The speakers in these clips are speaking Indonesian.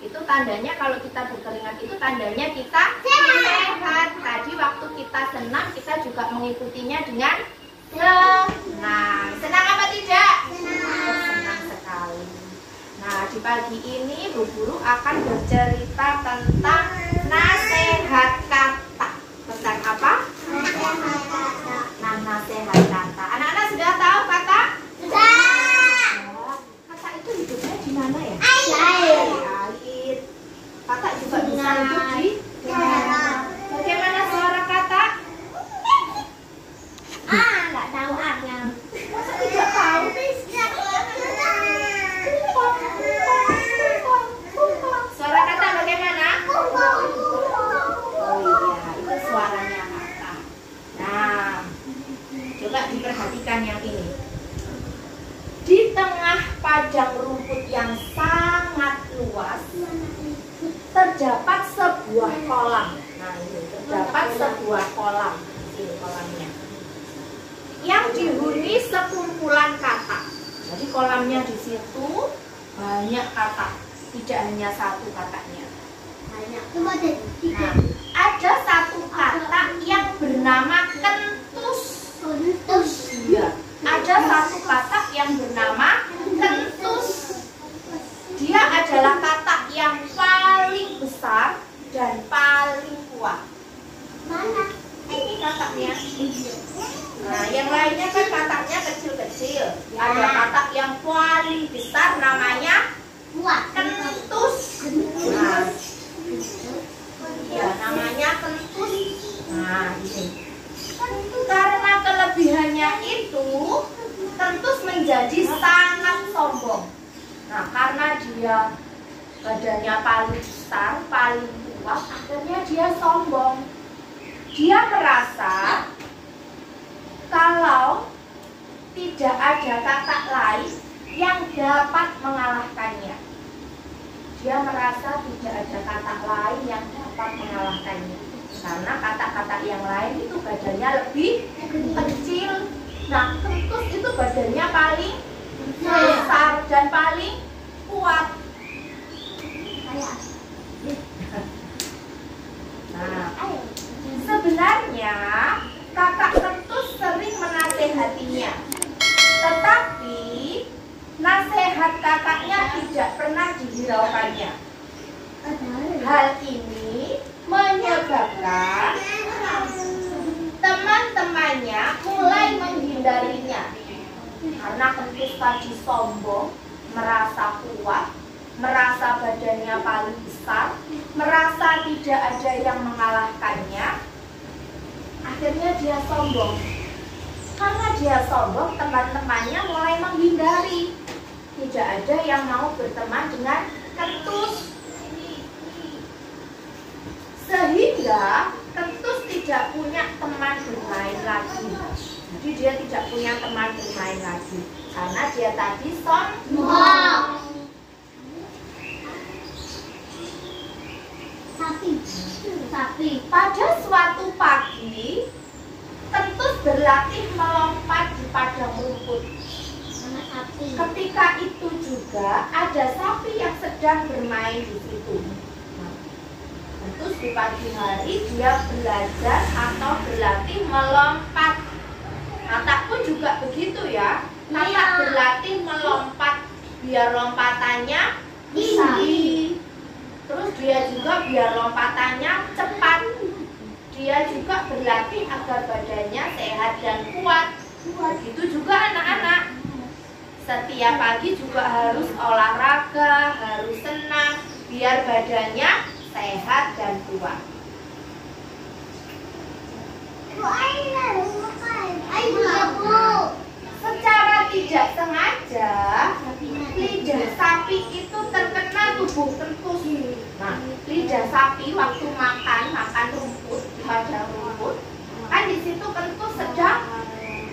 Itu tandanya kalau kita berkeringat itu tandanya kita sehat. Tadi waktu kita senang kita juga mengikutinya dengan senang. Senang apa tidak? Senang sekali. Nah, di pagi ini Bu Guru akan bercerita tentang nasihat kata. Tentang apa? Nasihat kata. Nah, nasihat kata. Anak-anak sudah tahu kata? Sudah. Kata itu hidupnya di mana ya? Air. Air. Kata juga bisa hidup di darat. Bagaimana suara kata? Nggak tahu Arya. Masa tidak tahu? Suara kata bagaimana? Oh iya, itu suaranya kata. Nah, coba diperhatikan yang ini. Di tengah padang rumput yang sangat luas, terdapat sebuah kolam. Nah, ini terdapat sebuah kolam. Ini kolamnya. Yang dihuni sekumpulan kata. Jadi kolamnya di situ banyak kata, tidak hanya satu katanya. Banyak. Coba deh. Nah, ada satu kata yang bernama kentus. Kentus. Iya, ada satu kata yang bernama kentus. Dia adalah kata yang paling besar dan paling kuat. Mana? Ini katanya. Nah, yang lainnya kan katanya kecil-kecil. Ada kata yang paling besar namanya Kuat. kentus. Nah, ya namanya kentus. Nah, ini. Karena kelebihannya itu, kentus menjadi sangat sombong. Nah, karena dia badannya paling besar, paling kuat, akhirnya dia sombong. Dia merasa kalau tidak ada kata lain yang dapat mengalahkannya. Dia merasa tidak ada kata lain yang dapat mengalahkannya. Karena kata-kata yang lain itu badannya lebih kecil. Nah, kentus itu badannya paling besar dan paling kuat. Nah, sebenarnya kakak kentus sering menasehatinya, tetapi nasihat kakaknya tidak pernah dihiraukannya. Hal ini menyebabkan teman-temannya mulai menghindarinya. Karena kentus tadi sombong, merasa kuat, merasa badannya paling besar, merasa tidak ada yang mengalahkannya. Akhirnya dia sombong. Karena dia sombong, teman-temannya mulai menghindari. Tidak ada yang mau berteman dengan kentus. Sehingga kentus tidak punya teman bermain lagi. Jadi dia tidak punya teman bermain lagi. Karena dia tadi sombong. Sapi. Pada suatu pagi, kentus berlatih melompat di padang rumput. Ketika itu juga ada sapi yang sedang bermain di situ. Kentus di pagi hari dia belajar atau berlatih melompat. Kata pun juga begitu ya. Kata berlatih melompat biar lompatannya tinggi. Terus dia juga biar lompatannya cepat. Dia juga berlatih agar badannya sehat dan kuat. Begitu juga anak-anak. Setiap pagi juga harus olahraga, harus senang, biar badannya sehat dan kuat. Secara tidak sengaja, lidah sapi itu terkena tubuh kentus. Nah, lidah sapi waktu makan rumput di padang rumput, kan di situ kentus sedang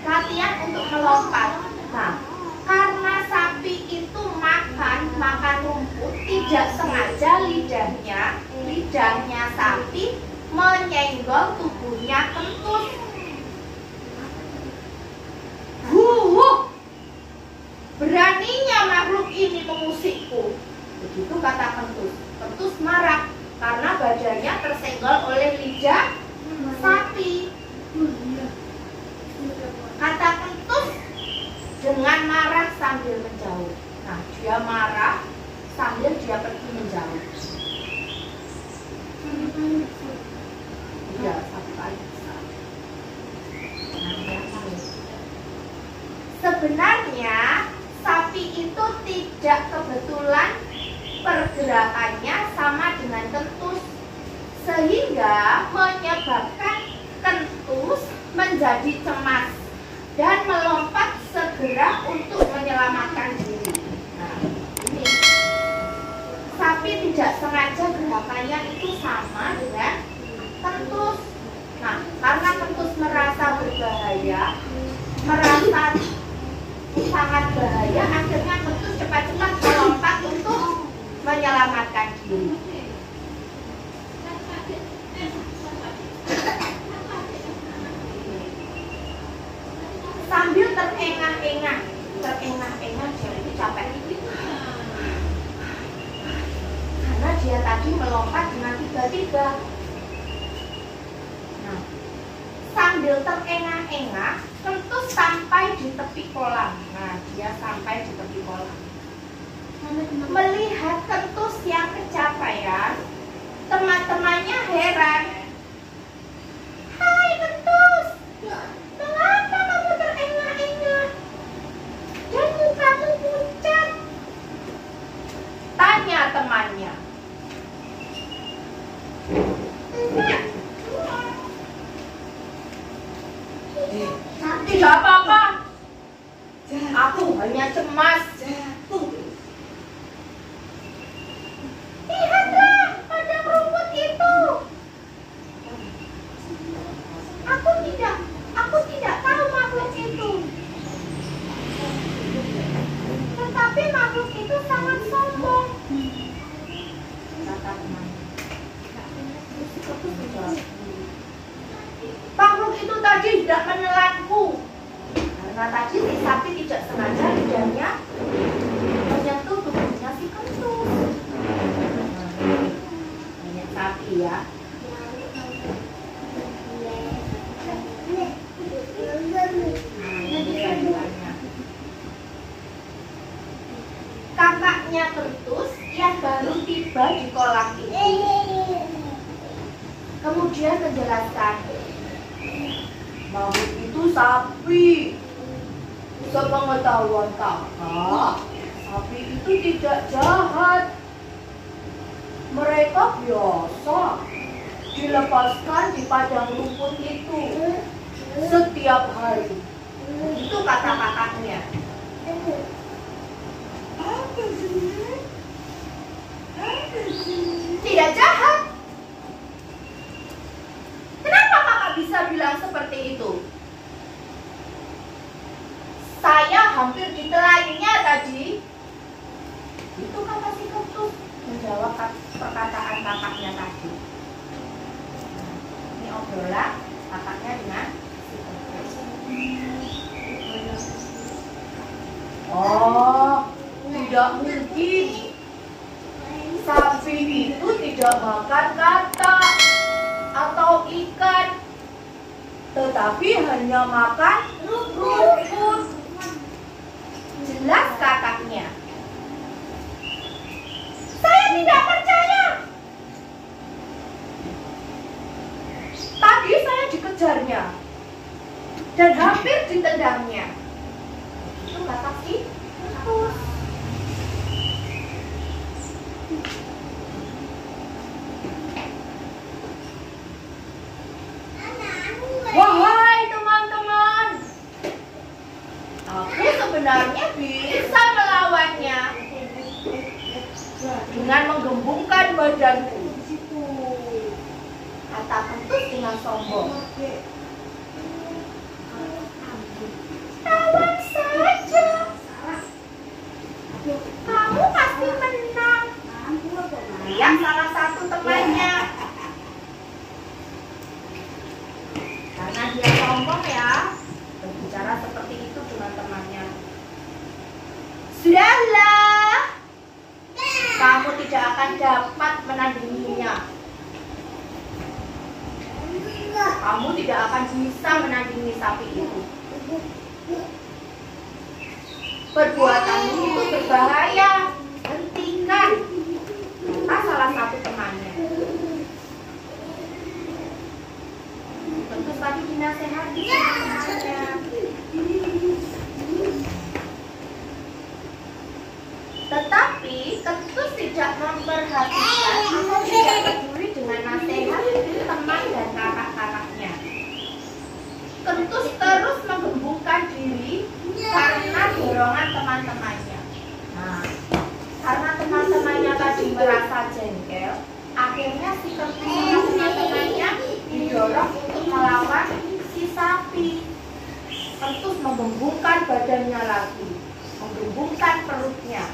latihan untuk melompat. Nah, karena sapi itu makan rumput, tidak sengaja lidahnya sapi menyenggol tubuhnya kentus. Beraninya makhluk ini mengusikku. Itu kata kentus. Kentus marah karena badannya tersenggol oleh lidah sapi. Kata kentus dengan marah sambil menjauh. Nah, dia marah sambil dia pergi menjauh. Iya, satu kali besar. Sebenarnya sapi itu tidak kebetulan pergerakannya sama dengan kentus, sehingga menyebabkan kentus menjadi cemas dan melompat segera untuk menyelamatkan diri. Nah, ini sapi tidak sengaja gerakannya itu sama dengan kentus. Nah, karena kentus merasa berbahaya, merasa sangat bahaya, akhirnya kentus cepat-cepat melompat untuk menyelamatkan diri. Sambil terengah-engah dia itu capek. Karena dia tadi melompat dengan tiba-tiba. Nah, sambil terengah-engah, kentus sampai di tepi kolam. Nah, dia sampai di tepi kolam. Melihat kentus yang kecapean, teman-temannya heran. Hai kentus, mengapa kamu terengah-engah dan mukamu pucat? Tanya temannya. Tidak apa-apa, aku hanya cemas. Lihatlah padang rumput itu. Aku tidak tahu makhluk itu. Tetapi makhluk itu sangat sombong. Makhluk itu tadi tidak menelanku. Karena tadi si sapi tidak sengaja lidahnya menyentuh tubuhnya si kentus. Ini sapi ya. Kakaknya kentus yang baru tiba di kolam itu kemudian menjelaskan, makhluk itu sapi. Sepengetahuan kakak, sapi itu tidak jahat. Mereka biasa dilepaskan di padang rumput itu setiap hari. Itu kata kakaknya. Tidak jahat. Kenapa kakak bisa bilang seperti itu? Saya hampir ditelannya tadi. Itu kata si kentus menjawab perkataan kakaknya tadi. Ini obrolan kakaknya dengan si kentus. Oh, tidak mungkin. Sapi itu tidak makan katak atau ikan, tetapi hanya makan rumput. Jelas kakaknya. Saya tidak percaya. Tadi saya dikejarnya dan hampir ditendangnya. Itu kata si kentus. Wahai teman-teman, aku sebenarnya bisa melawannya dengan menggembungkan badanku, kata kentus dengan sombong. Lawan saja, kamu pasti menang. Lihat salah satu temannya. Karena dia sombong ya, berbicara seperti itu dengan temannya. Sudahlah, kamu tidak akan dapat menandinginya. Kamu tidak akan bisa menandingi sapi itu. Perbuatanmu itu berbahaya. Hentikan. Kata salah satu temannya. Tentu tadi dinasehati sama temannya. Tetapi Kentus tidak memperhatikan atau tidak peduli dengan nasihat teman dan kakak-kakaknya. Kentus terus menggembungkan diri karena dorongan teman-temannya. Nah, karena teman-temannya tadi merasa jengkel, akhirnya si Kentus sama teman-temannya didorong untuk melawan si sapi. Kentus menggembungkan badannya lagi, menggembungkan perutnya.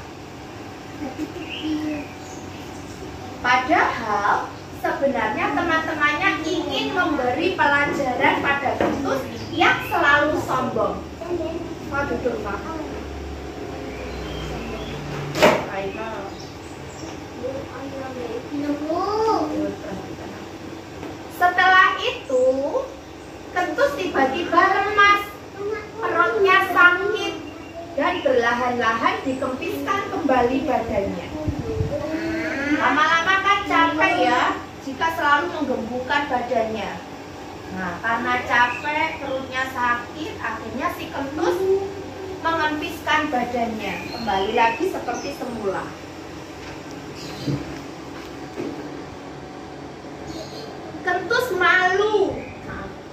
Padahal sebenarnya teman-temannya ingin memberi pelajaran pada Kentus yang selalu sombong. Mau duduk, Mak? Ayo. Setelah itu, Kentus tiba-tiba lemas, perutnya sakit, dan perlahan-lahan dikempiskan kembali badannya. Lama-lama kan capek ya, jika selalu menggembungkan badannya. Nah, karena capek, perutnya sakit, akhirnya si Kentus mengempiskan badannya, kembali lagi seperti semula. Kentus malu.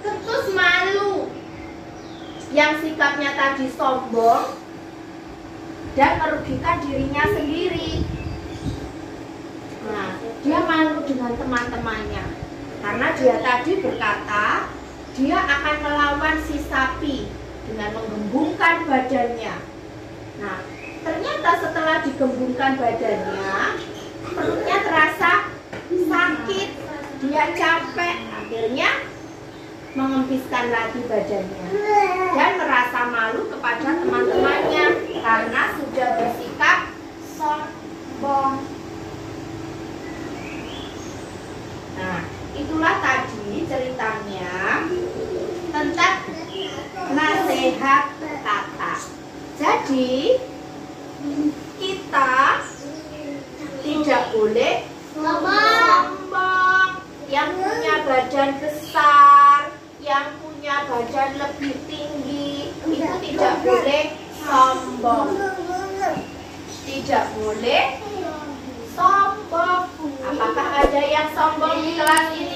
Kentus malu. Yang sikapnya tadi sombong dan merugikan dirinya sendiri. Nah, dia malu dengan teman-temannya karena dia tadi berkata dia akan melawan si sapi dengan menggembungkan badannya. Nah, ternyata setelah digembungkan badannya, perutnya terasa sakit, dia capek, akhirnya mengempiskan lagi badannya dan merasa malu kepada teman-temannya karena sudah bersikap sombong. Nah, itulah tadi ceritanya tentang nasihat kata. Jadi kita tidak boleh sombong. Yang punya badan besar, yang punya badan lebih tinggi, itu tidak boleh sombong. Tidak boleh sombong. Apakah ada yang sombong di kelas ini?